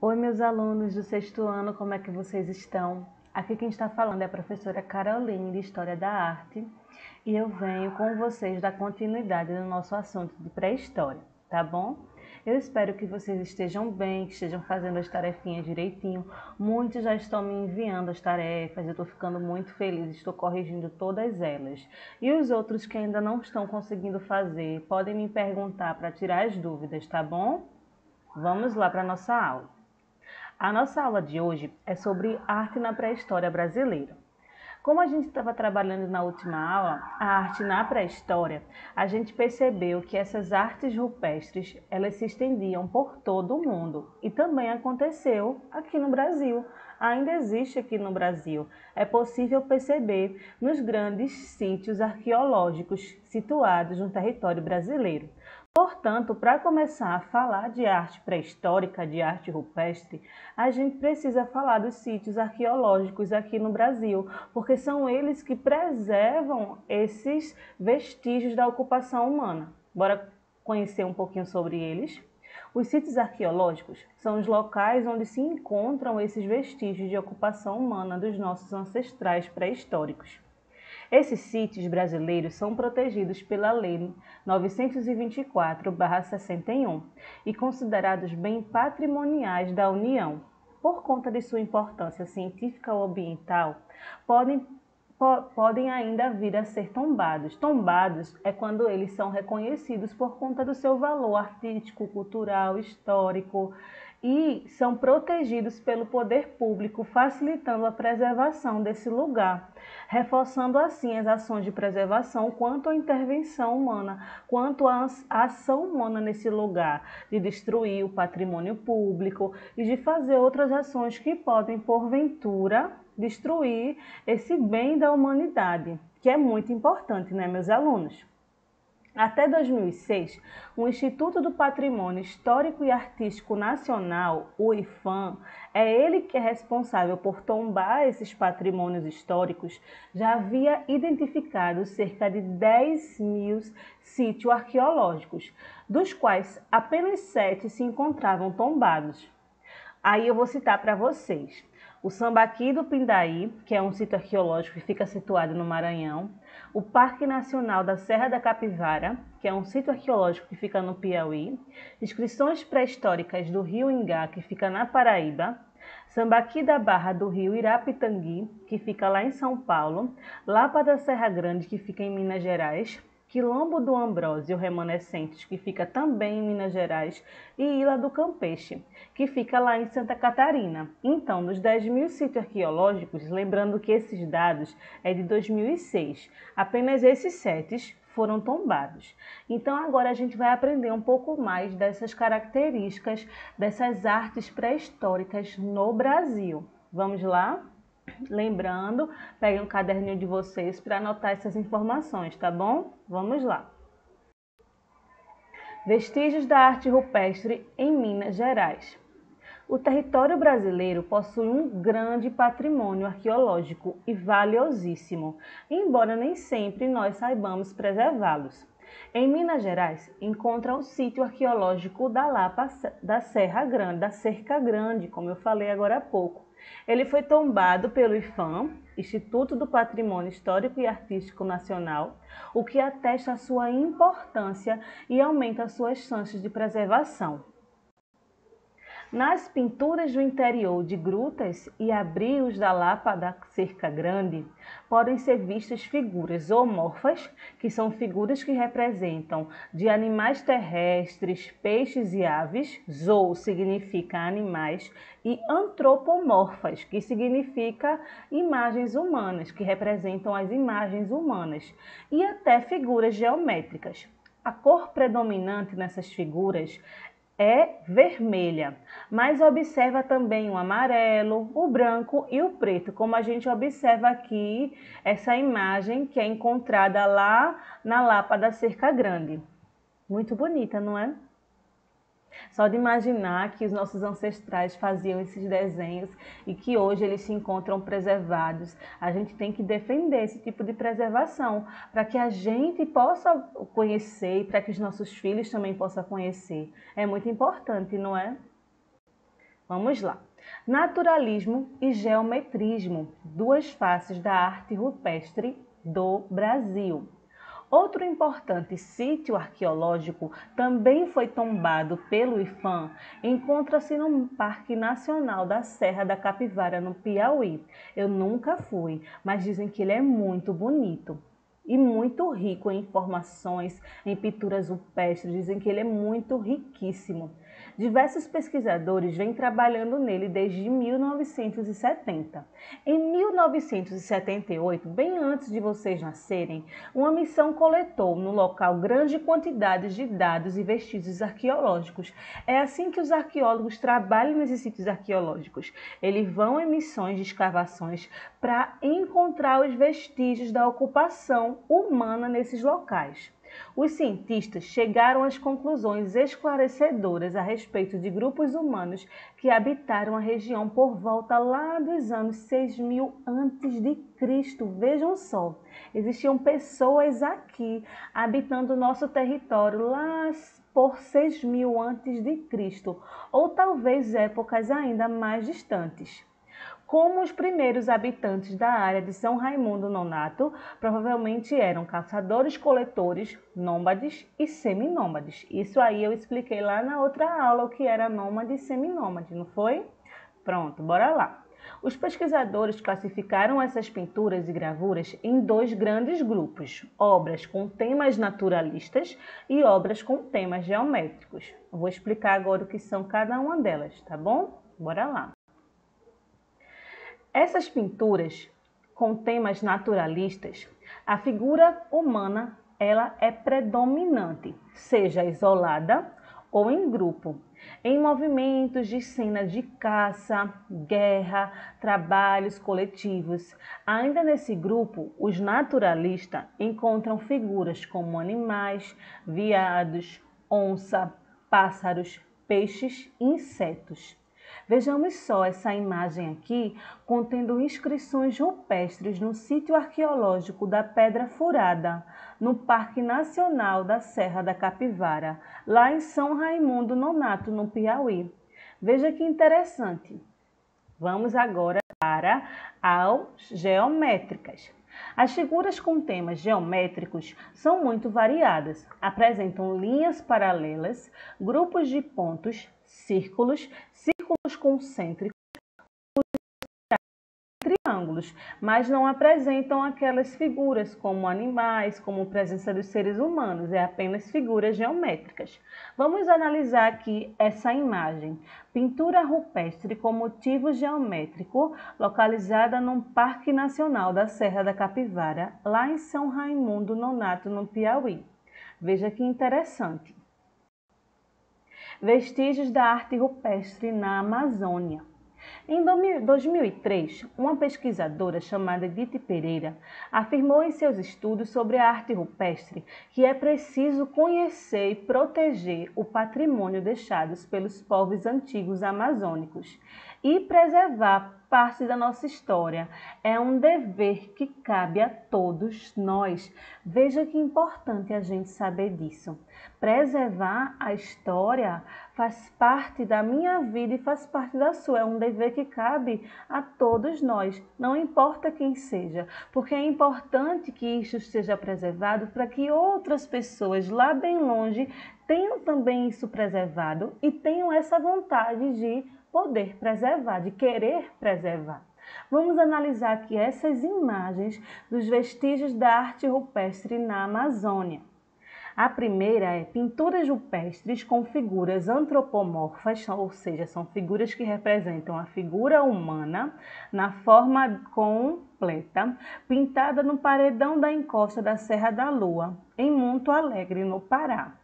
Oi, meus alunos do sexto ano, como é que vocês estão? Aqui quem está falando é a professora Caroline, de História da Arte, e eu venho com vocês dar continuidade no nosso assunto de pré-história, tá bom? Eu espero que vocês estejam bem, que estejam fazendo as tarefinhas direitinho. Muitos já estão me enviando as tarefas, eu estou ficando muito feliz, estou corrigindo todas elas. E os outros que ainda não estão conseguindo fazer, podem me perguntar para tirar as dúvidas, tá bom? Vamos lá para a nossa aula. A nossa aula de hoje é sobre arte na pré-história brasileira. Como a gente estava trabalhando na última aula, a arte na pré-história, a gente percebeu que essas artes rupestres, elas se estendiam por todo o mundo e também aconteceu aqui no Brasil. Ainda existe aqui no Brasil. É possível perceber nos grandes sítios arqueológicos situados no território brasileiro. Portanto, para começar a falar de arte pré-histórica, de arte rupestre, a gente precisa falar dos sítios arqueológicos aqui no Brasil, porque são eles que preservam esses vestígios da ocupação humana. Bora conhecer um pouquinho sobre eles? Os sítios arqueológicos são os locais onde se encontram esses vestígios de ocupação humana dos nossos ancestrais pré-históricos. Esses sítios brasileiros são protegidos pela Lei 924/61 e considerados bem patrimoniais da União. Por conta de sua importância científica ou ambiental, podem ainda vir a ser tombados. Tombados é quando eles são reconhecidos por conta do seu valor artístico, cultural, histórico e são protegidos pelo poder público, facilitando a preservação desse lugar, reforçando assim as ações de preservação quanto à intervenção humana, quanto à ação humana nesse lugar, de destruir o patrimônio público e de fazer outras ações que podem, porventura, destruir esse bem da humanidade, que é muito importante, né, meus alunos? Até 2006, o Instituto do Patrimônio Histórico e Artístico Nacional, o IPHAN, é ele que é responsável por tombar esses patrimônios históricos, já havia identificado cerca de 10.000 sítios arqueológicos, dos quais apenas 7 se encontravam tombados. Aí eu vou citar para vocês. O Sambaqui do Pindaí, que é um sítio arqueológico que fica situado no Maranhão. O Parque Nacional da Serra da Capivara, que é um sítio arqueológico que fica no Piauí. Inscrições pré-históricas do Rio Ingá, que fica na Paraíba. Sambaqui da Barra do Rio Irapitangui, que fica lá em São Paulo. Lapa da Serra Grande, que fica em Minas Gerais. Quilombo do Ambrósio Remanescentes, que fica também em Minas Gerais, e Ilha do Campeche, que fica lá em Santa Catarina. Então, dos 10.000 sítios arqueológicos, lembrando que esses dados é de 2006, apenas esses 7 foram tombados. Então, agora a gente vai aprender um pouco mais dessas características, dessas artes pré-históricas no Brasil. Vamos lá? Lembrando, peguem um caderninho de vocês para anotar essas informações, tá bom? Vamos lá. Vestígios da arte rupestre em Minas Gerais. O território brasileiro possui um grande patrimônio arqueológico e valiosíssimo, embora nem sempre nós saibamos preservá-los. Em Minas Gerais, encontra o sítio arqueológico da Lapa da Serra Grande, da Cerca Grande, como eu falei agora há pouco. Ele foi tombado pelo IPHAN, Instituto do Patrimônio Histórico e Artístico Nacional, o que atesta a sua importância e aumenta as suas chances de preservação. Nas pinturas do interior de grutas e abrios da Lapa da Cerca Grande, podem ser vistas figuras zoomorfas, que são figuras que representam de animais terrestres, peixes e aves, zoo significa animais, e antropomorfas, que significa imagens humanas, que representam as imagens humanas, e até figuras geométricas. A cor predominante nessas figuras é vermelha, mas observa também o amarelo, o branco e o preto, como a gente observa aqui essa imagem que é encontrada lá na Lapa da Cerca Grande. Muito bonita, não é? Só de imaginar que os nossos ancestrais faziam esses desenhos e que hoje eles se encontram preservados. A gente tem que defender esse tipo de preservação para que a gente possa conhecer e para que os nossos filhos também possam conhecer. É muito importante, não é? Vamos lá. Naturalismo e geometrismo, duas faces da arte rupestre do Brasil. Outro importante sítio arqueológico também foi tombado pelo IPHAN, encontra-se no Parque Nacional da Serra da Capivara, no Piauí. Eu nunca fui, mas dizem que ele é muito bonito e muito rico em informações, em pinturas rupestres, dizem que ele é muito riquíssimo. Diversos pesquisadores vêm trabalhando nele desde 1970. Em 1978, bem antes de vocês nascerem, uma missão coletou no local grande quantidade de dados e vestígios arqueológicos. É assim que os arqueólogos trabalham nesses sítios arqueológicos. Eles vão em missões de escavações para encontrar os vestígios da ocupação humana nesses locais. Os cientistas chegaram às conclusões esclarecedoras a respeito de grupos humanos que habitaram a região por volta lá dos anos 6000 a.C. Vejam só, existiam pessoas aqui habitando o nosso território lá por 6000 a.C., ou talvez épocas ainda mais distantes. Como os primeiros habitantes da área de São Raimundo Nonato provavelmente eram caçadores-coletores, nômades e seminômades. Isso aí eu expliquei lá na outra aula o que era nômade e seminômade, não foi? Pronto, bora lá. Os pesquisadores classificaram essas pinturas e gravuras em dois grandes grupos: obras com temas naturalistas e obras com temas geométricos. Eu vou explicar agora o que são cada uma delas, tá bom? Bora lá. Essas pinturas com temas naturalistas, a figura humana ela é predominante, seja isolada ou em grupo, em movimentos de cenas de caça, guerra, trabalhos coletivos. Ainda nesse grupo, os naturalistas encontram figuras como animais, veados, onça, pássaros, peixes e insetos. Vejamos só essa imagem aqui, contendo inscrições rupestres no sítio arqueológico da Pedra Furada, no Parque Nacional da Serra da Capivara, lá em São Raimundo Nonato, no Piauí. Veja que interessante. Vamos agora para as geométricas. As figuras com temas geométricos são muito variadas, apresentam linhas paralelas, grupos de pontos, círculos concêntricos, triângulos, mas não apresentam aquelas figuras como animais, como presença dos seres humanos, é apenas figuras geométricas. Vamos analisar aqui essa imagem. Pintura rupestre com motivo geométrico, localizada no Parque Nacional da Serra da Capivara, lá em São Raimundo Nonato, no Piauí. Veja que interessante. Vestígios da arte rupestre na Amazônia. Em 2003, uma pesquisadora chamada Edith Pereira afirmou em seus estudos sobre a arte rupestre que é preciso conhecer e proteger o patrimônio deixado pelos povos antigos amazônicos e preservar parte da nossa história. É um dever que cabe a todos nós. Veja que importante a gente saber disso. Preservar a história faz parte da minha vida e faz parte da sua. É um dever que cabe a todos nós, não importa quem seja, porque é importante que isso seja preservado para que outras pessoas lá bem longe tenham também isso preservado e tenham essa vontade de poder preservar, de querer preservar. Vamos analisar aqui essas imagens dos vestígios da arte rupestre na Amazônia. A primeira é pinturas rupestres com figuras antropomorfas, ou seja, são figuras que representam a figura humana na forma completa, pintada no paredão da encosta da Serra da Lua, em Monte Alegre, no Pará.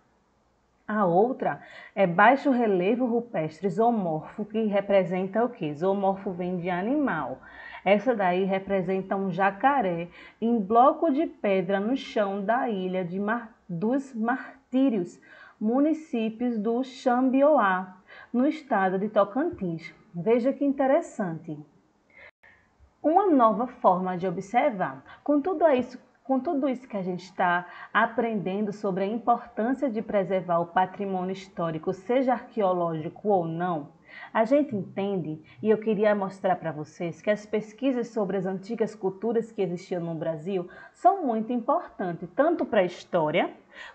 A outra é baixo relevo rupestre zoomorfo, que representa o quê? Zoomorfo vem de animal. Essa daí representa um jacaré em bloco de pedra no chão da ilha dos Martírios, municípios do Xambioá, no estado de Tocantins. Veja que interessante. Uma nova forma de observar. Com tudo isso que a gente está aprendendo sobre a importância de preservar o patrimônio histórico, seja arqueológico ou não, A gente entende, e eu queria mostrar para vocês, que as pesquisas sobre as antigas culturas que existiam no Brasil são muito importantes, tanto para a história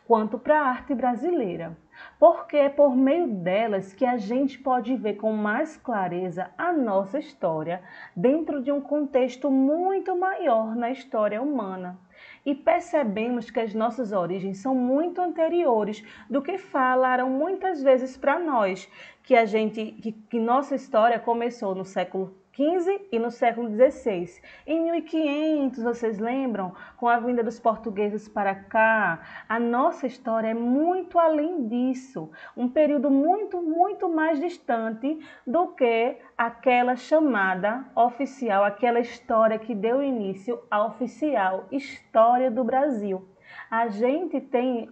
quanto para a arte brasileira, porque é por meio delas que a gente pode ver com mais clareza a nossa história dentro de um contexto muito maior na história humana. E percebemos que as nossas origens são muito anteriores do que falaram muitas vezes para nós, que nossa história começou no século XV e no século XVI. Em 1500, vocês lembram? Com a vinda dos portugueses para cá, a nossa história é muito além disso. Um período muito mais distante do que aquela chamada oficial, aquela história que deu início à oficial História do Brasil.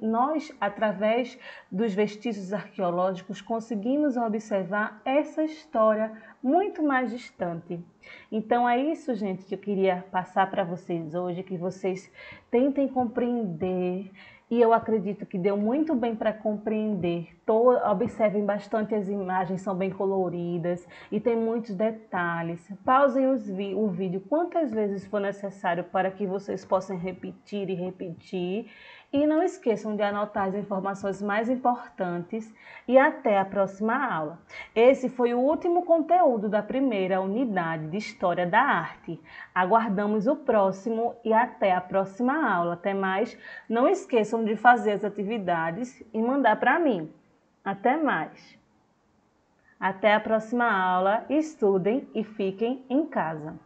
Nós, através dos vestígios arqueológicos, conseguimos observar essa história muito mais distante. Então é isso, gente, que eu queria passar para vocês hoje, que vocês tentem compreender. E eu acredito que deu muito bem para compreender. Observem bastante as imagens, são bem coloridas e tem muitos detalhes. Pausem o vídeo quantas vezes for necessário para que vocês possam repetir e repetir. E não esqueçam de anotar as informações mais importantes e até a próxima aula. Esse foi o último conteúdo da primeira unidade de História da Arte. Aguardamos o próximo e até a próxima aula. Até mais. Não esqueçam de fazer as atividades e mandar para mim. Até mais. Até a próxima aula. Estudem e fiquem em casa.